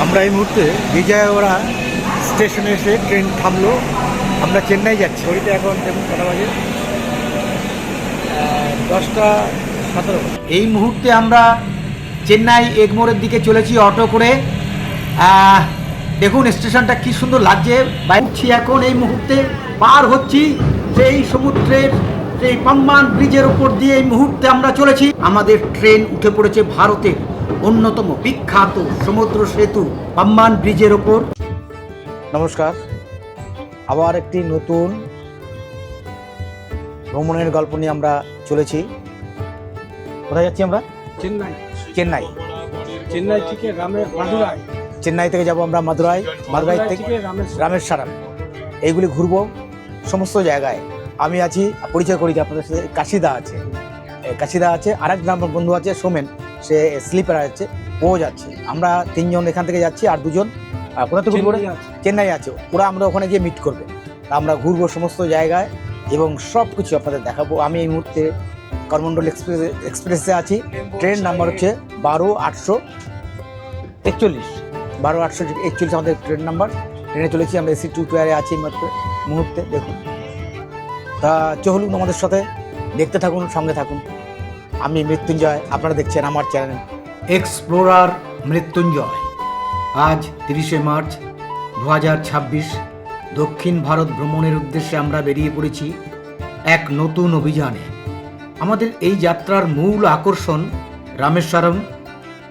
আমরা এই মুহূর্তে বিজয়ওয়াড়া স্টেশনে এসে ট্রেন থামলো। আমরা চেন্নাই যাচ্ছি। ঘড়িতে এখন দেখুন কটা বাজে, 10টা 17। এই মুহূর্তে আমরা চেন্নাই এগমোরের দিকে চলেছি অটো করে। দেখুন স্টেশনটা কি সুন্দর লাগছে। বাইরছি এখন এই মুহূর্তে পার হচ্ছি সেই সমুদ্রের সেই পাম্বান ব্রিজের উপর দিয়ে। এই মুহূর্তে আমরা চলেছি। আমাদের ট্রেন উঠে পড়েছে ভারতের অন্যতম বিখ্যাত সমুদ্র সেতু পাম্বান ব্রিজের ওপর। নমস্কার, আবার একটি নতুন ভ্রমণের গল্প নিয়ে আমরা চলেছি। কোথায় যাচ্ছি আমরা? চেন্নাই। চেন্নাই। চেন্নাই থেকে মাদুরাই। চেন্নাই থেকে যাব আমরা মাদুরাই, মাদুরাই থেকে রামেশ্বরম। এইগুলি ঘুরবো সমস্ত জায়গায়। আমি আছি, পরিচয় করি আপনাদের সাথে। কাশিদা আছে, আর এক আমার বন্ধু আছে সোমেন, সে স্লিপার আছে, ও যাচ্ছে। আমরা তিনজন এখান থেকে যাচ্ছি, আর দুজন কোথা থেকে ঘুরবো? চেন্নাই আছে। ওরা আমরা ওখানে গিয়ে মিট করবে। আমরা ঘুরবো সমস্ত জায়গায় এবং সব কিছু আপনাদের দেখাবো। আমি এই মুহূর্তে করমণ্ডল এক্সপ্রেসে আছি। ট্রেন নাম্বার হচ্ছে 12-841। 12-841 আমাদের ট্রেন নাম্বার। ট্রেনে চলেছি আমরা। এসি 2 টায়ারে আছি মাত্র মুহূর্তে। দেখুন, তা চলুন আমাদের সাথে, দেখতে থাকুন, সঙ্গে থাকুন। আমি মৃত্যুঞ্জয়, আপনারা দেখছেন আমার চ্যানেল এক্সপ্লোরার মৃত্যুঞ্জয়। আজ 30শে মার্চ 2026। দক্ষিণ ভারত ভ্রমণের উদ্দেশ্যে আমরা বেরিয়ে পড়েছি এক নতুন অভিযানে। আমাদের এই যাত্রার মূল আকর্ষণ রামেশ্বরম,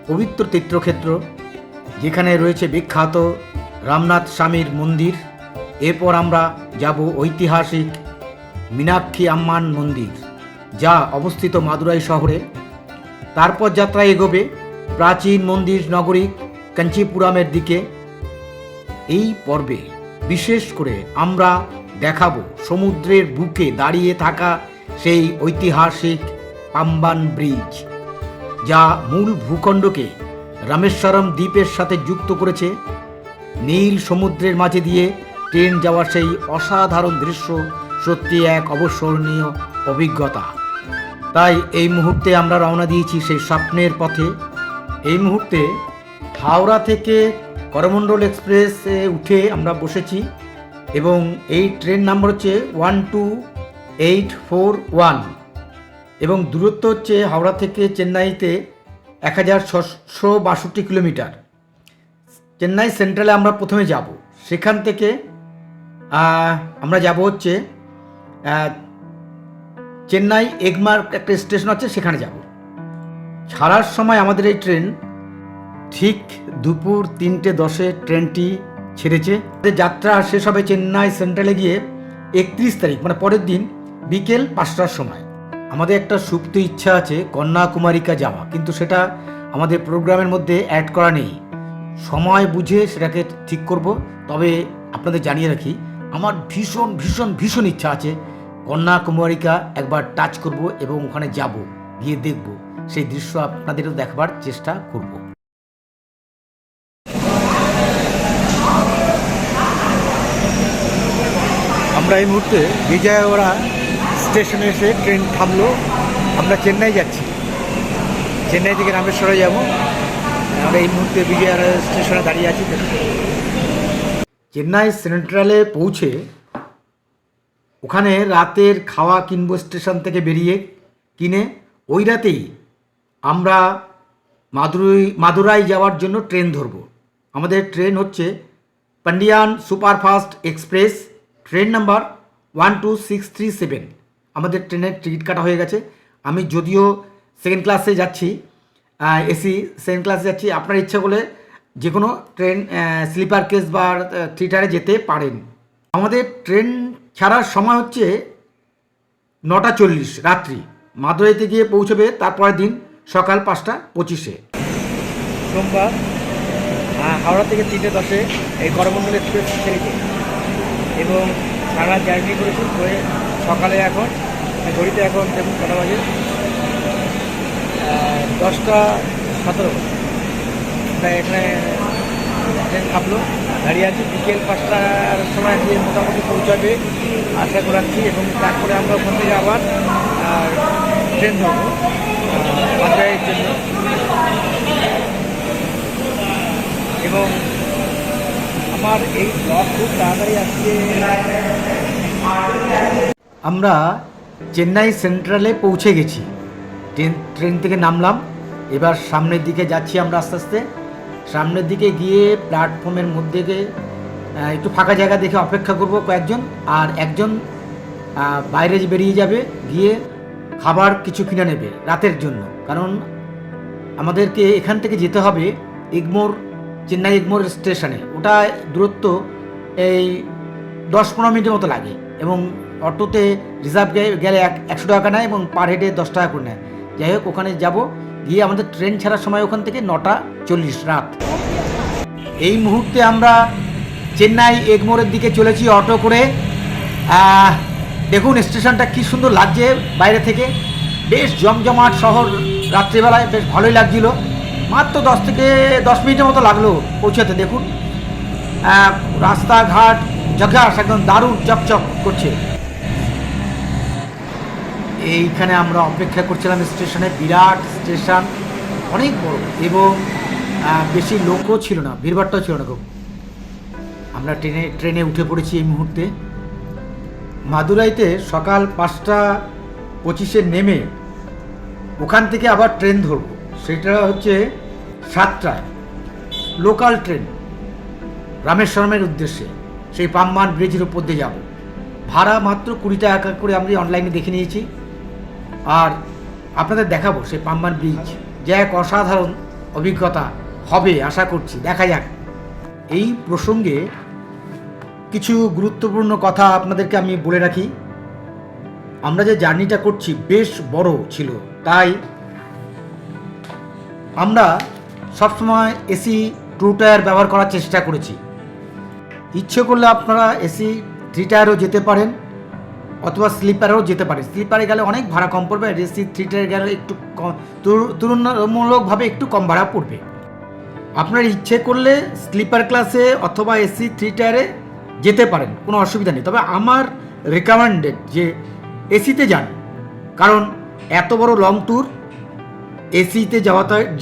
পবিত্র তীর্থক্ষেত্র, যেখানে রয়েছে বিখ্যাত রামনাথ স্বামীর মন্দির। এরপর আমরা যাব ঐতিহাসিক মীনাক্ষী আম্মান মন্দির, যা অবস্থিত মাদুরাই শহরে। তারপর যাত্রা এগোবে প্রাচীন মন্দির নগরী কাঞ্চিপুরামের দিকে। এই পর্বে বিশেষ করে আমরা দেখাবো সমুদ্রের বুকে দাঁড়িয়ে থাকা সেই ঐতিহাসিক পাম্বান ব্রিজ, যা মূল ভূখণ্ডকে রামেশ্বরম দ্বীপের সাথে যুক্ত করেছে। নীল সমুদ্রের মাঝে দিয়ে ট্রেন যাওয়ার সেই অসাধারণ দৃশ্য সত্যি এক অবিস্মরণীয় অভিজ্ঞতা। তাই এই মুহূর্তে আমরা রওনা দিয়েছি সেই স্বপ্নের পথে। এই মুহূর্তে হাওড়া থেকে করমণ্ডল এক্সপ্রেসে উঠে আমরা বসেছি এবং এই ট্রেন নাম্বার হচ্ছে 12841 এবং দূরত্ব হচ্ছে হাওড়া থেকে চেন্নাইতে 1662 কিলোমিটার। চেন্নাই সেন্ট্রালে আমরা প্রথমে যাব। সেখান থেকে আমরা যাব হচ্ছে চেন্নাই এগমার একটা স্টেশন আছে, সেখানে যাব। ছাড়ার সময় আমাদের এই ট্রেন ঠিক দুপুর 3:10 ট্রেনটি ছেড়েছে। যাত্রা শেষ হবে চেন্নাই সেন্ট্রালে গিয়ে 31 তারিখ, মানে পরের দিন বিকেল 5টার সময়। আমাদের একটা সুপ্ত ইচ্ছা আছে কন্যাকুমারিকা যাওয়া, কিন্তু সেটা আমাদের প্রোগ্রামের মধ্যে অ্যাড করা নেই। সময় বুঝে সেটাকে ঠিক করব। তবে আপনাদের জানিয়ে রাখি, আমার ভীষণ ভীষণ ভীষণ ইচ্ছা আছে কন্যাকুমারিকা একবার টাচ করব এবং ওখানে যাব, গিয়ে দেখব, সেই দৃশ্য আপনাদেরও দেখবার চেষ্টা করব। আমরা এই মুহূর্তে বিজয়ওয়াড়া স্টেশনে এসে ট্রেন থামলো। আমরা চেন্নাই যাচ্ছি। চেন্নাই থেকে রামেশ্বরে যাব। আমরা এই মুহূর্তে বিজয়ওয়াড়া স্টেশনে দাঁড়িয়ে আছি। চেন্নাই সেন্ট্রালে পৌঁছে ওখানে রাতের খাওয়া কিনবো স্টেশন থেকে বেরিয়ে কিনে। ওই রাতেই আমরা মাদুরাই যাওয়ার জন্য ট্রেন ধরব। আমাদের ট্রেন হচ্ছে Pandian superfast express, train number 12637। আমাদের ট্রেনের টিকিট কাটা হয়ে গেছে। আমি যদিও সেকেন্ড ক্লাসে যাচ্ছি, এসি সেকেন্ড ক্লাসে যাচ্ছি। আপনার ইচ্ছা করলে যে কোনো ট্রেন স্লিপার কেস বা থিয়েটারে যেতে পারেন। আমাদের ট্রেন ছাড়ার সময় হচ্ছে 9:40 রাত্রি। মাদুরাইতে গিয়ে পৌঁছবে তারপরের দিন সকাল 5:25। সোমবার হাওড়া থেকে 3:10 এই করমণ্ডল এক্সপ্রেস ছেড়েছে এবং সারা জার্নি করেছি। করে সকালে এখন ঘড়িতে এখন দেখুন কটা বাজে, 10টা 17। তাই এখানে ট্রেন থামলো, দাঁড়িয়ে আছি। বিকেল 5টার সময় গিয়ে মোটামুটি পৌঁছাবে আশা করাচ্ছি এবং তারপরে আমরা ওখান থেকে আবার ট্রেন ধরবো মাদুরাইয়ের জন্য। এবং আমার এই ব্লগ খুব তাড়াতাড়ি আসছে। আমরা চেন্নাই সেন্ট্রালে পৌঁছে গেছি, ট্রেন থেকে নামলাম। এবার সামনের দিকে যাচ্ছি আমরা আস্তে আস্তে। সামনের দিকে গিয়ে প্ল্যাটফর্মের মধ্যে গিয়ে একটু ফাঁকা জায়গা দেখে অপেক্ষা করব কয়েকজন, আর একজন বাইরে বেরিয়ে যাবে, গিয়ে খাবার কিছু কিনে নেবে রাতের জন্য। কারণ আমাদেরকে এখান থেকে যেতে হবে এগমোর, চেন্নাই এগমোর স্টেশনে। ওটা দূরত্ব এই 10-15 মিনিটের মতো লাগে, এবং অটোতে রিজার্ভ গেলে 100 টাকা নেয় এবং পার হেডে 10 টাকা করে নেয়। যাই হোক, ওখানে যাব, গিয়ে আমাদের ট্রেন ছাড়ার সময় ওখান থেকে 9:40 রাত। এই মুহূর্তে আমরা চেন্নাই এগমোরের দিকে চলেছি অটো করে। দেখুন স্টেশনটা কি সুন্দর লাগছে বাইরে থেকে, বেশ জমজমাট শহর। রাত্রিবেলায় বেশ ভালোই লাগছিল। মাত্র 10 থেকে 10 মিনিটের মতো লাগলো পৌঁছাতে। দেখুন রাস্তাঘাট জগাস একদম দারুণ চকচক করছে। এইখানে আমরা অপেক্ষা করছিলাম স্টেশনে। বিরাট স্টেশন, অনেক বড়, এবং বেশি লোকও ছিল না, ভিড়ভাড়টাও ছিল না খুব। আমরা ট্রেনে উঠে পড়েছি এই মুহূর্তে। মাদুরাইতে সকাল 5:25 নেমে ওখান থেকে আবার ট্রেন ধরব। সেটা হচ্ছে 7টায় লোকাল ট্রেন রামেশ্বরমের উদ্দেশ্যে। সেই পাম্বান ব্রিজের উপর দিয়ে যাব। ভাড়া মাত্র 20 টাকা করে আমরা অনলাইনে দেখে নিয়েছি, আর আপনাদের দেখাবো সেই পাম্বান ব্রিজ, যা এক অসাধারণ অভিজ্ঞতা হবে আশা করছি। দেখা যাক। এই প্রসঙ্গে কিছু গুরুত্বপূর্ণ কথা আপনাদেরকে আমি বলে রাখি। আমরা যে জার্নিটা করছি বেশ বড় ছিল, তাই আমরা সবসময় এসি 2 টায়ার ব্যবহার করার চেষ্টা করেছি। ইচ্ছে করলে আপনারা এসি 3 টায়ারও যেতে পারেন, অথবা স্লিপারেও যেতে পারেন। স্লিপারে গেলে অনেক ভাড়া কম পড়বে, আর এসি 3 টায়ার গেলে একটু তুলনামূলকভাবে একটু কম ভাড়া পড়বে। আপনার ইচ্ছে করলে স্লিপার ক্লাসে অথবা এসি 3 টায়ারে যেতে পারেন, কোনো অসুবিধা নেই। তবে আমার রেকমেন্ডেড যে এসিতে যান, কারণ এত বড় লং ট্যুর এসিতে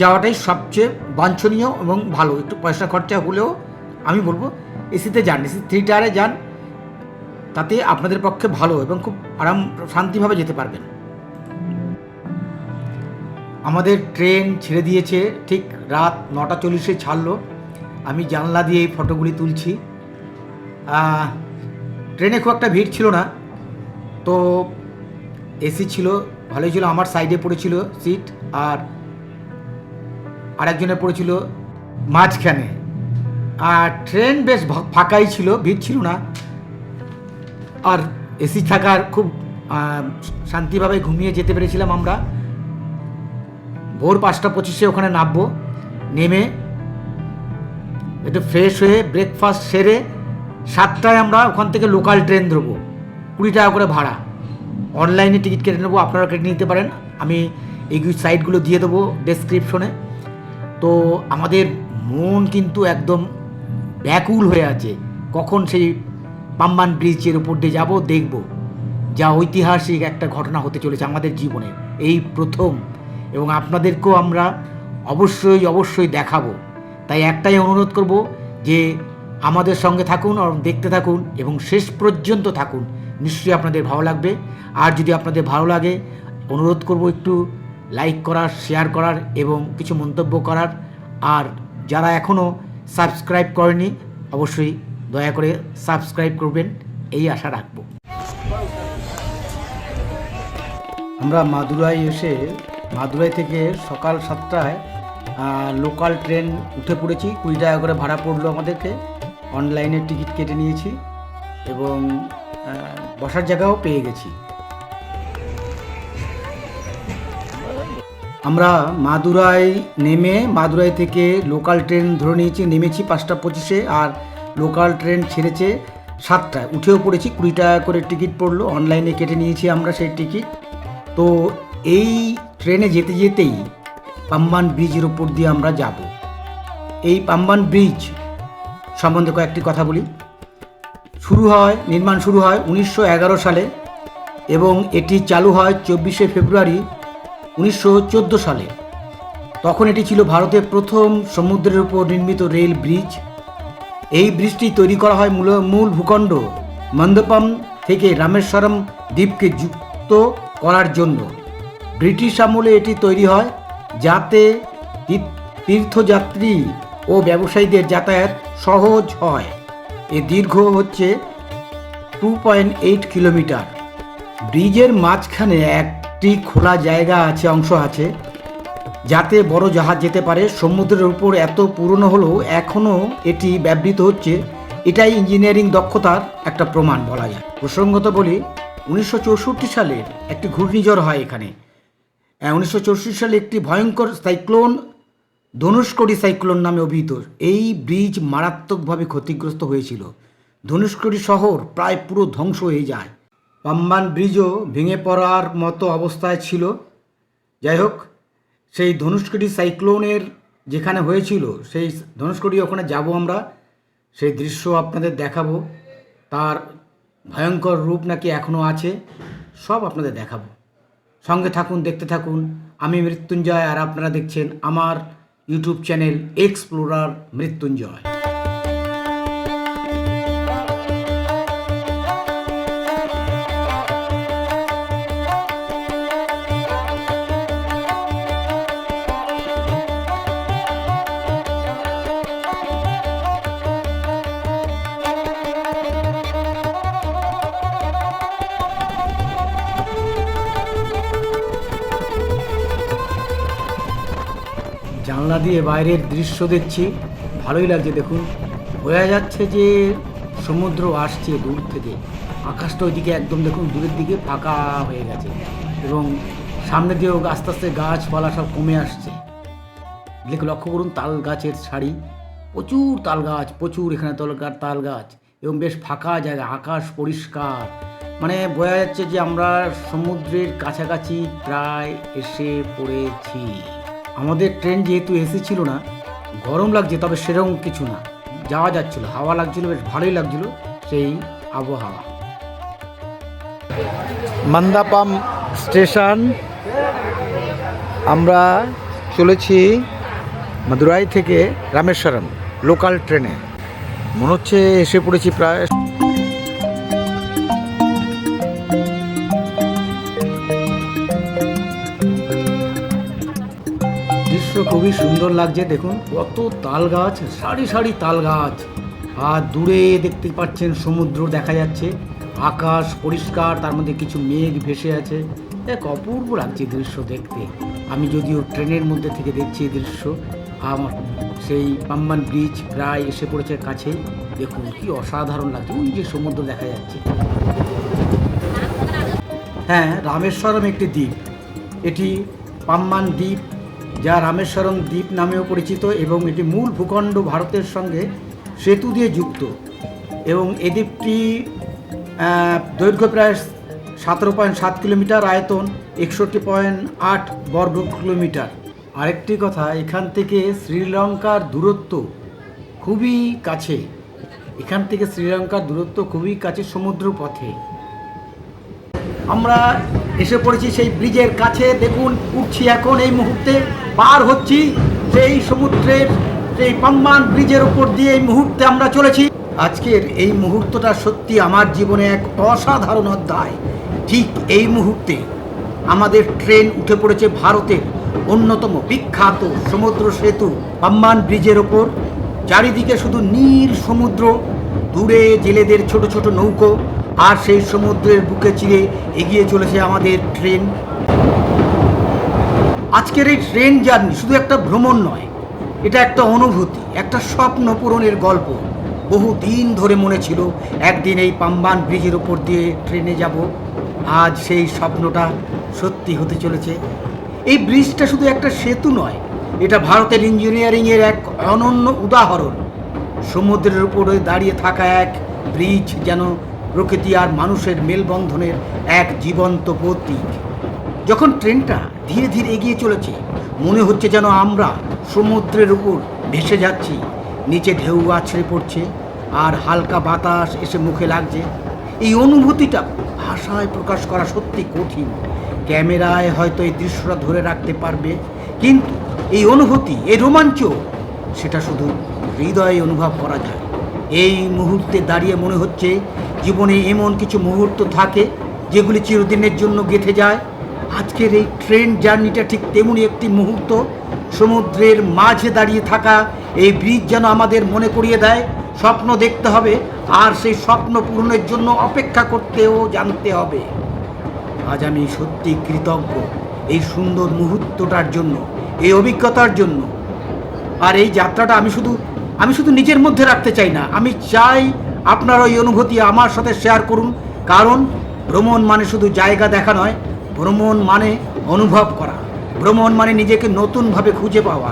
যাওয়াটাই সবচেয়ে বাঞ্ছনীয় এবং ভালো। একটু পয়সা খরচা হলেও আমি বলবো এসিতে যান, এসি 3 টায়ারে যান, তাতে আপনাদের পক্ষে ভালো এবং খুব শান্তিভাবে যেতে পারবেন। আমাদের ট্রেন ছেড়ে দিয়েছে, ঠিক রাত 9:40 ছাড়লো। আমি জানলা দিয়ে এই ফটোগুলি তুলছি। ট্রেনে খুব একটা ভিড় ছিল না, তো এসি ছিল, ভালোই ছিল। আমার সাইডে পড়েছিল সিট, আর আরেকজনের পড়েছিল মাঝখানে। আর ট্রেন বেশ ফাঁকাই ছিল, ভিড় ছিল না। আর এসি থাকার খুব শান্তিভাবে ঘুমিয়ে যেতে পেরেছিলাম আমরা। ভোর 5:25 ওখানে নামবো। নেমে একটু ফ্রেশ হয়ে ব্রেকফাস্ট সেরে 7টায় আমরা ওখান থেকে লোকাল ট্রেন ধরবো। 20 টাকা করে ভাড়া। অনলাইনে টিকিট কেটে নেবো, আপনারা কেটে নিতে পারেন। আমি এই সাইটগুলো দিয়ে দেবো ডেসক্রিপশনে। তো আমাদের মন কিন্তু একদম ব্যাকুল হয়ে আছে, কখন সেই পাম্বান ব্রিজের উপর দিয়ে যাবো, দেখব। যা ঐতিহাসিক একটা ঘটনা হতে চলেছে আমাদের জীবনে, এই প্রথম। এবং আপনাদেরকেও আমরা অবশ্যই দেখাবো। তাই একটাই অনুরোধ করব যে আমাদের সঙ্গে থাকুন, আর দেখতে থাকুন এবং শেষ পর্যন্ত থাকুন। নিশ্চয়ই আপনাদের ভালো লাগবে। আর যদি আপনাদের ভালো লাগে, অনুরোধ করব একটু লাইক করার, শেয়ার করার এবং কিছু মন্তব্য করার। আর যারা এখনও সাবস্ক্রাইব করেনি, অবশ্যই দয়া করে সাবস্ক্রাইব করবেন, এই আশা রাখব। আমরা মাদুরাই এসে, মাদুরাই থেকে সকাল 7টায় লোকাল ট্রেন উঠে পড়েছি। 20 টাকা করে ভাড়া পড়লো আমাদেরকে। অনলাইনে টিকিট কেটে নিয়েছি এবং বসার জায়গাও পেয়ে গেছি। আমরা মাদুরাই নেমে, মাদুরাই থেকে লোকাল ট্রেন ধরে নিয়েছি, নেমেছি 5:25, আর লোকাল ট্রেন ছেড়েছে 7টায়। উঠেও পড়েছি, 20 টাকা করে টিকিট পড়লো। অনলাইনে কেটে নিয়েছি আমরা সেই টিকিট। তো এই ট্রেনে যেতে যেতেই পাম্বান ব্রিজের উপর দিয়ে আমরা যাব। এই পাম্বান ব্রিজ সম্বন্ধে কয়েকটি কথা বলি। নির্মাণ শুরু হয় 1911 সালে এবং এটি চালু হয় 24শে ফেব্রুয়ারি 1914 সালে। তখন এটি ছিল ভারতের প্রথম সমুদ্রের উপর নির্মিত রেল ব্রিজ। এই ব্রিজটি তৈরি করা হয় মূল ভূখণ্ড মন্দপম থেকে রামেশ্বরম দ্বীপকে যুক্ত করার জন্য। ব্রিটিশ আমলে এটি তৈরি হয় যাতে তীর্থযাত্রী ও ব্যবসায়ীদের যাতায়াত সহজ হয়। এর দীর্ঘ হচ্ছে 2.8 কিলোমিটার। ব্রিজের মাঝখানে একটি খোলা জায়গা অংশ আছে যাতে বড় জাহাজ যেতে পারে। সমুদ্রের উপর এত পুরনো হলেও এখনও এটি ব্যবহৃত হচ্ছে, এটাই ইঞ্জিনিয়ারিং দক্ষতার একটা প্রমাণ বলা যায়। প্রসঙ্গত বলি, 1964 সালে একটি ঘূর্ণিঝড় হয় এখানে। 1964 সালে একটি ভয়ঙ্কর সাইক্লোন, ধনুষ্কড়ি সাইক্লোন নামে অভিহিত, এই ব্রিজ মারাত্মকভাবে ক্ষতিগ্রস্ত হয়েছিল। ধনুষ্কড়ি শহর প্রায় পুরো ধ্বংস হয়ে যায়। পাম্বান ব্রিজও ভেঙে পড়ার মতো অবস্থায় ছিল। যাই হোক, সেই ধনুষ্কড়ি সাইক্লোনের যেখানে হয়েছিল, সেই ধনুষ্কড়ি ওখানে যাব আমরা, সেই দৃশ্য আপনাদের দেখাবো। তার ভয়ঙ্কর রূপ নাকি এখনও আছে, সব আপনাদের দেখাবো। সঙ্গে থাকুন, দেখতে থাকুন। আমি মৃত্যুঞ্জয়, আর আপনারা দেখছেন আমার ইউটিউব চ্যানেল এক্সপ্লোরার মৃত্যুঞ্জয়। জানলা দিয়ে বাইরের দৃশ্য দেখছি, ভালোই লাগছে। দেখুন, বোঝা যাচ্ছে যে সমুদ্র আসছে দূর থেকে। আকাশটা ওইদিকে একদম দেখুন দূরের দিকে ফাঁকা হয়ে গেছে, এবং সামনে দিয়েও আস্তে আস্তে গাছপালা সব কমে আসছে। লক্ষ্য করুন, তাল গাছের সারি, প্রচুর তাল গাছ, প্রচুর এখানে তাল গাছ, এবং বেশ ফাঁকা জায়গা, আকাশ পরিষ্কার। মানে বোঝা যাচ্ছে যে আমরা সমুদ্রের কাছাকাছি প্রায় এসে পড়েছি। আমাদের ট্রেন যেহেতু এসি ছিল না, গরম লাগছে, তবে সেরকম কিছু না, যাওয়া যাচ্ছিল, হাওয়া লাগছিল, বেশ ভালোই লাগছিল সেই আবহাওয়া। মান্দাপাম স্টেশন, আমরা চলেছি মাদুরাই থেকে রামেশ্বরম লোকাল ট্রেনে। মনে হচ্ছে এসে পড়েছি প্রায়। দৃশ্য খুবই সুন্দর লাগছে। দেখুন কত তাল গাছ, সারি সারি তাল গাছ, আর দূরে দেখতে পাচ্ছেন সমুদ্র দেখা যাচ্ছে, আকাশ পরিষ্কার, তার মধ্যে কিছু মেঘ ভেসে আছে। এক অপূর্ব লাগছে দৃশ্য দেখতে। আমি যদিও ট্রেনের মধ্যে থেকে দেখছি এই দৃশ্য। আমার সেই পাম্বান ব্রিজ প্রায় এসে পড়েছে কাছে। দেখুন কি অসাধারণ লাগছে, ওই যে সমুদ্র দেখা যাচ্ছে। হ্যাঁ, রামেশ্বরম একটি দ্বীপ। এটি পাম্বান দ্বীপ, যা রামেশ্বরম দ্বীপ নামেও পরিচিত, এবং এটি মূল ভূখণ্ড ভারতের সঙ্গে সেতু দিয়ে যুক্ত। এবং এই দ্বীপটি দৈর্ঘ্য প্রায় 17.7 কিলোমিটার, আয়তন 61.8 বর্গ কিলোমিটার। আরেকটি কথা, এখান থেকে শ্রীলঙ্কার দূরত্ব খুবই কাছে। সমুদ্র পথে। আমরা এসে পড়েছি সেই ব্রিজের কাছে। দেখুন, উঠছি এখন, এই মুহূর্তে পার হচ্ছি সেই সমুদ্রের সেই পাম্বান ব্রিজের উপর দিয়ে। এই মুহূর্তে আমরা চলেছি। আজকের এই মুহূর্তটা সত্যি আমার জীবনে এক অসাধারণ অধ্যায়। ঠিক এই মুহূর্তে আমাদের ট্রেন উঠে পড়েছে ভারতের অন্যতম বিখ্যাত সমুদ্র সেতু পাম্বান ব্রিজের ওপর। চারিদিকে শুধু নীল সমুদ্র, দূরে জেলেদের ছোট ছোট নৌকো, আর সেই সমুদ্রের বুকে চিরে এগিয়ে চলেছে আমাদের ট্রেন। আজকের এই ট্রেন জার্নি শুধু একটা ভ্রমণ নয়, এটা একটা অনুভূতি, একটা স্বপ্ন পূরণের গল্প। বহু দিন ধরে মনে ছিল একদিন এই পাম্বান ব্রিজের উপর দিয়ে ট্রেনে যাব। আজ সেই স্বপ্নটা সত্যি হতে চলেছে। এই ব্রিজটা শুধু একটা সেতু নয়, এটা ভারতের ইঞ্জিনিয়ারিংয়ের এক অনন্য উদাহরণ। সমুদ্রের উপরে দাঁড়িয়ে থাকা এক ব্রিজ যেন প্রকৃতি আর মানুষের মেলবন্ধনের এক জীবন্ত প্রতীক। যখন ট্রেনটা ধীরে ধীরে এগিয়ে চলেছে, মনে হচ্ছে যেন আমরা সমুদ্রের উপর ভেসে যাচ্ছি। নিচে ঢেউ আছড়ে পড়ছে, আর হালকা বাতাস এসে মুখে লাগছে। এই অনুভূতিটা ভাষায় প্রকাশ করা সত্যি কঠিন। ক্যামেরায় হয়তো এই দৃশ্যটা ধরে রাখতে পারবে, কিন্তু এই অনুভূতি, এই রোমাঞ্চ, সেটা শুধু হৃদয়ে অনুভব করা যায়। এই মুহূর্তে দাঁড়িয়ে মনে হচ্ছে জীবনে এমন কিছু মুহূর্ত থাকে যেগুলি চিরদিনের জন্য গেঁথে যায়। আজকের এই ট্রেন জার্নিটা ঠিক তেমনই একটি মুহূর্ত। সমুদ্রের মাঝে দাঁড়িয়ে থাকা এই ব্রিজ যেন আমাদের মনে করিয়ে দেয় স্বপ্ন দেখতে হবে, আর সেই স্বপ্ন পূরণের জন্য অপেক্ষা করতেও জানতে হবে। আজ আমি সত্যি কৃতজ্ঞ এই সুন্দর মুহূর্তটার জন্য, এই অভিজ্ঞতার জন্য। আর এই যাত্রাটা আমি শুধু নিজের মধ্যে রাখতে চাই না, আমি চাই আপনারা এই অনুভূতি আমার সাথে শেয়ার করুন। কারণ ভ্রমণ মানে শুধু জায়গা দেখা নয়, ভ্রমণ মানে অনুভব করা, ভ্রমণ মানে নিজেকে নতুনভাবে খুঁজে পাওয়া।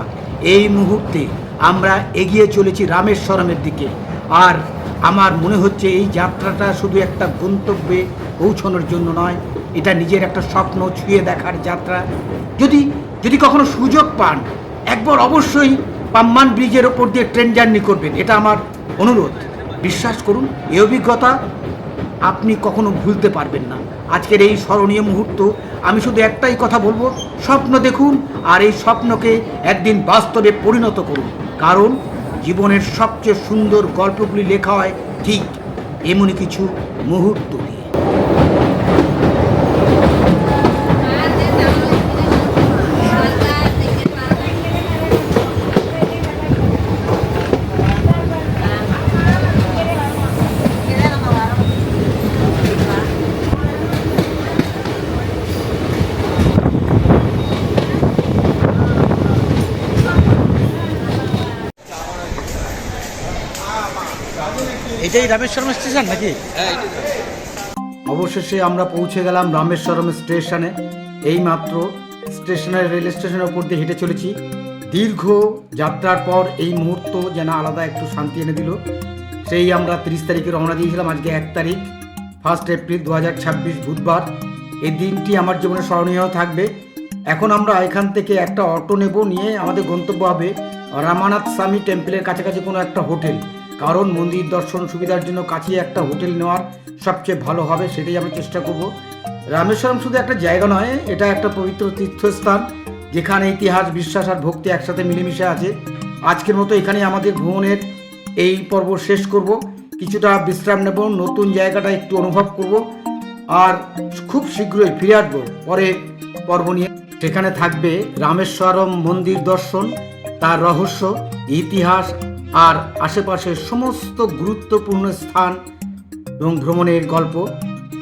এই মুহূর্তে আমরা এগিয়ে চলেছি রামেশ্বরমের দিকে, আর আমার মনে হচ্ছে এই যাত্রাটা শুধু একটা গন্তব্যে পৌঁছানোর জন্য নয়, এটা নিজের একটা স্বপ্ন ছুঁয়ে দেখার যাত্রা। যদি কখনো সুযোগ পান, একবার অবশ্যই পাম্বান ব্রিজের ওপর দিয়ে ট্রেন জার্নি করবেন, এটা আমার অনুরোধ। বিশ্বাস করুন, এই অভিজ্ঞতা আপনি কখনো ভুলতে পারবেন না। আজকের এই স্মরণীয় মুহূর্ত, আমি শুধু একটাই কথা বলবো, স্বপ্ন দেখুন আর এই স্বপ্নকে একদিন বাস্তবে পরিণত করুন। কারণ জীবনের সবচেয়ে সুন্দর গল্পগুলি লেখা হয় ঠিক এমনই কিছু মুহূর্ত দিয়ে। এটাই রামেশ্বরম স্টেশন নাকি? অবশেষে আমরা পৌঁছে গেলাম রামেশ্বরম স্টেশনে। এইমাত্র স্টেশনের রেল স্টেশনের ওপর দিয়ে হেঁটে চলেছি। দীর্ঘ যাত্রার পর এই মুহূর্ত যেন আলাদা একটু শান্তি এনে দিল। সেই আমরা 30 তারিখে রওনা দিয়েছিলাম, আজকে 1 তারিখ, 1 এপ্রিল 2026 বুধবার। এই দিনটি আমার জীবনে স্মরণীয় থাকবে। এখন আমরা এখান থেকে একটা অটো নেব, নিয়ে আমাদের গন্তব্য হবে রামানাথ স্বামী টেম্পলের কাছাকাছি কোনো একটা হোটেল। কারণ মন্দির দর্শন সুবিধার জন্য কাছে একটা হোটেল নেওয়ার সবচেয়ে ভালো হবে, সেটাই আমরা চেষ্টা করব। রামেশ্বরম শুধু একটা জায়গা নয়, এটা একটা পবিত্র তীর্থস্থান যেখানে ইতিহাস, বিশ্বাস আর ভক্তি একসাথে মিলেমিশে আছে। আজকের মতো এখানেই আমাদের ভ্রমণের এই পর্ব শেষ করব। কিছুটা বিশ্রাম নেব, নতুন জায়গাটা একটু অনুভব করব, আর খুব শীঘ্রই ফিরে আসবো পরের পর্ব নিয়ে। সেখানে থাকবে রামেশ্বরম মন্দির দর্শন, তার রহস্য, ইতিহাস আর আশেপাশের সমস্ত গুরুত্বপূর্ণ স্থান এবং ভ্রমণের গল্প।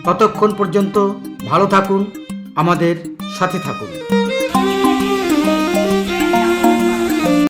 ততক্ষণ পর্যন্ত ভালো থাকুন, আমাদের সাথে থাকুন।